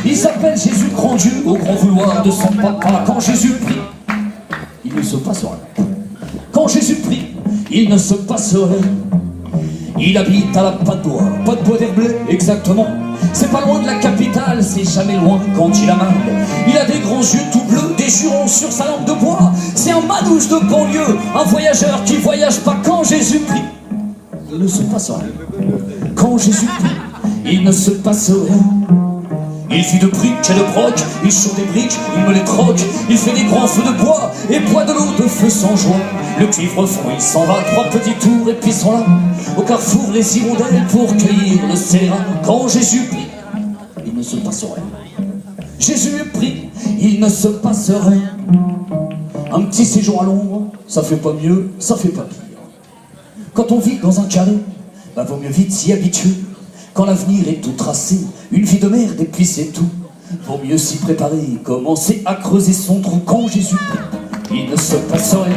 Il s'appelle Jésus, grand Dieu, au grand vouloir de son papa. Quand Jésus prie, il ne se passe rien. Quand Jésus prie, il ne se passe rien. Il habite à la Padoie, pas de bois d'Herblay, exactement. C'est pas loin de la capitale, c'est jamais loin quand il a mal. Il a des grands yeux tout bleus, des jurons sur sa lampe de bois. C'est un manouche de banlieue, un voyageur qui voyage pas. Quand Jésus prie, il ne se passe rien. Quand Jésus prie, il ne se passe rien. Il fit de briques et de broc, il choure des briques, il me les troque. Il fait des grands feux de bois et boit de l'eau de feu sans joie. Le cuivre fond, il s'en va, 3 petits tours et puis sont là. Au carrefour, les hirondelles pour cueillir le scélérat. Quand Jésus prie, il ne se passe rien. Jésus prie, il ne se passe rien. Un petit séjour à l'ombre, ça fait pas mieux, ça fait pas pire. Quand on vit dans un carré, bah vaut mieux vite s'y habituer. Quand l'avenir est tout tracé, une vie de merde et puis c'est tout. Vaut mieux s'y préparer, commencer à creuser son trou. Quand Jésus prie, il ne se passe rien.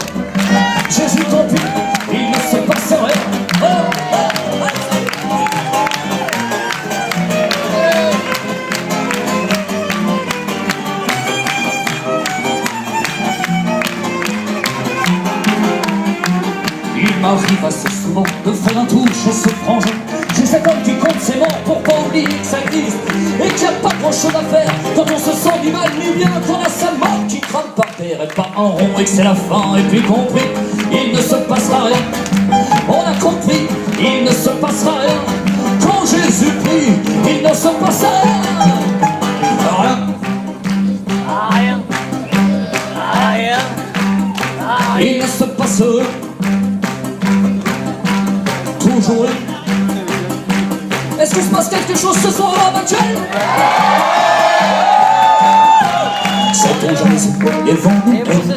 Jésus tant pis, il ne se passe rien. Oh, oh, oh. Il m'arrive assez souvent de faire un tour chez ce frangin. J'ai cet homme qui compte ses morts pour pas oublier que ça existe et qu'il n'y a pas grand chose à faire quand on se sent ni mal ni bien, qu'on a sa mort qui crame par terre et pas en rond et que c'est la fin. Et puis compris, il ne se passera rien. On a compris, il ne se passera rien. Quand Jésus prie, il ne se passe rien. Rien. Rien. Rien. Il ne se passe rien. Toujours rien. Est-ce qu'il se passe quelque chose ce soir à Mathieu? Sait-on jamais ce quoi les vents nous donnent?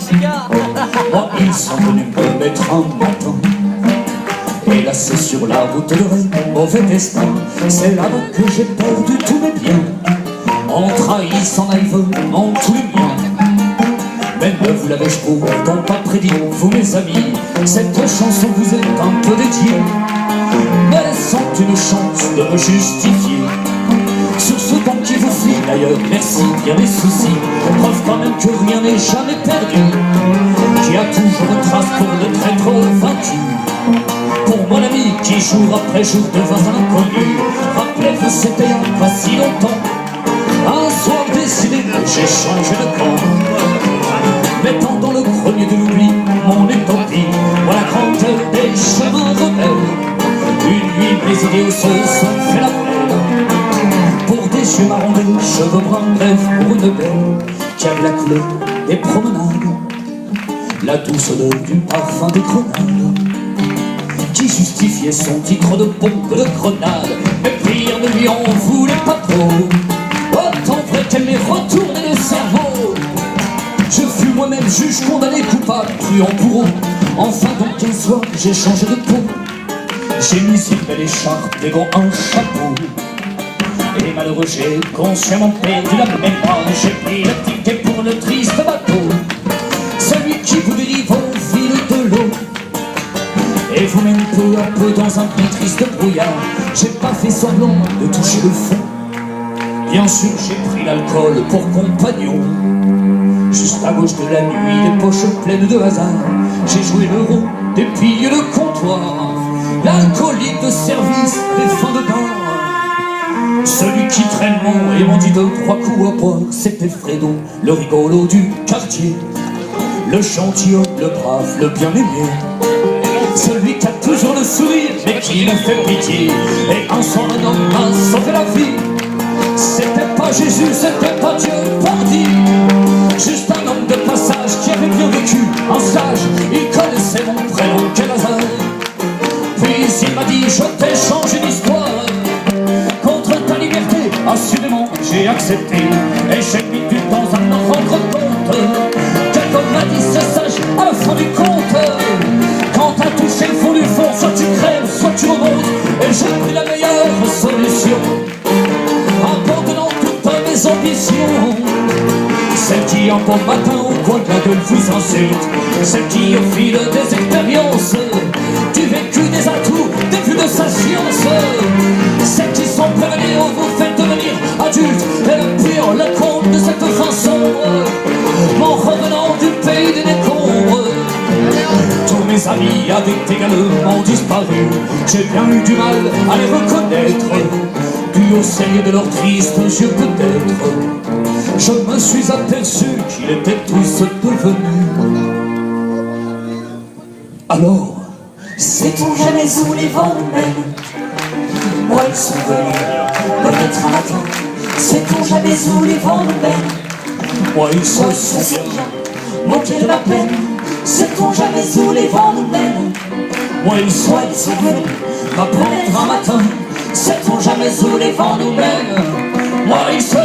Moi, ils sont venus me mettre un matin. Et là, c'est sur la route de rêve, mauvais destin. C'est là-bas que j'ai perdu tous mes biens. En trahissant ma veut, en tous les miens. Même vous l'avais-je pourtant pas prédit, vous mes amis. Cette chanson vous est un peu dédiée. Mais laissant une chance de me justifier sur ce temps qui vous fuit. D'ailleurs, merci bien des soucis. Preuve quand même que rien n'est jamais perdu, qui a toujours une trace pour le traître vaincu. Pour mon ami qui jour après jour devint un inconnu. Rappelez-vous, c'était il y a pas si longtemps. Un soir décidé, j'ai changé de camp, mettant dans le grenier de l'oubli mon étendue. Voilà la grandeur des chemins rebelles. Une nuit, mes idéaux se sont fait la belle. Pour des yeux marrons, des cheveux bruns, bref, pour une belle qui avait la couleur des promenades, la douce odeur du parfum des grenades, qui justifiait son titre de bombe de grenade. Mais pire, ne lui en voulait pas trop, autant vrai qu'elle m'ait retourné le cerveau. Je fus moi-même juge, condamné, coupable, cru en bourreau. Enfin donc un soir, j'ai changé de peau. J'ai mis une belle écharpe, des gants, un chapeau. Et malheureux, j'ai consciemment perdu la mémoire. J'ai pris le ticket pour le triste bateau, celui qui vous dérive au fil de l'eau et vous mène peu à peu dans un plus triste brouillard. J'ai pas fait semblant de toucher le fond. Bien sûr, j'ai pris l'alcool pour compagnon. Juste à gauche de la nuit, les poches pleines de hasard, j'ai joué le rond des pilles de comptoir, l'alcoolique de service des fins de bar. Celui qui traîne mon et m'en dit 2-3 coups à boire, c'était Fredo, le rigolo du quartier, le gentilhomme, le brave, le bien-aimé, celui qui a toujours le sourire mais qui ne fait pitié. Et un soir un homme m'a sauvé la vie. C'était pas Jésus, c'était pas Dieu, bandit, juste un homme de passage qui avait bien vécu, un sage. Il connaissait mon prénom, quel hasard. Puis il m'a dit, je t'ai changé d'histoire contre ta liberté. Assurément j'ai accepté, et j'ai mis du temps à me rendre compte que comme m'a dit ce sage à la fin du compte, quand t'as touché le fond du fond, soit tu crèves, soit tu remontes. Et j'ai pris la meilleure solution, abandonnant toutes mes ambitions. Celle qui un bon matin au coin de la gueule vous insulte, celle qui au fil des expériences, du vécu, des atouts, des vues de sa science, celles qui sont prévenues vous faites devenir adulte, et le amis avaient également disparu. J'ai bien eu du mal à les reconnaître, dû au sérieux de leurs tristes yeux peut-être. Je me suis aperçu qu'ils étaient tous devenus. Alors, sait-on jamais où les vents nous mènent? Moi ils sont venus, peut-être un matin. Sait-on jamais où les vents nous mènent? moi ils se sont bien moqués de ma peine. Sait-on jamais où les vents nous mènent? moi ils sont Moi ils sont venus, m'apprendre un matin. sait-on jamais où les vents nous mènent? Moi ils se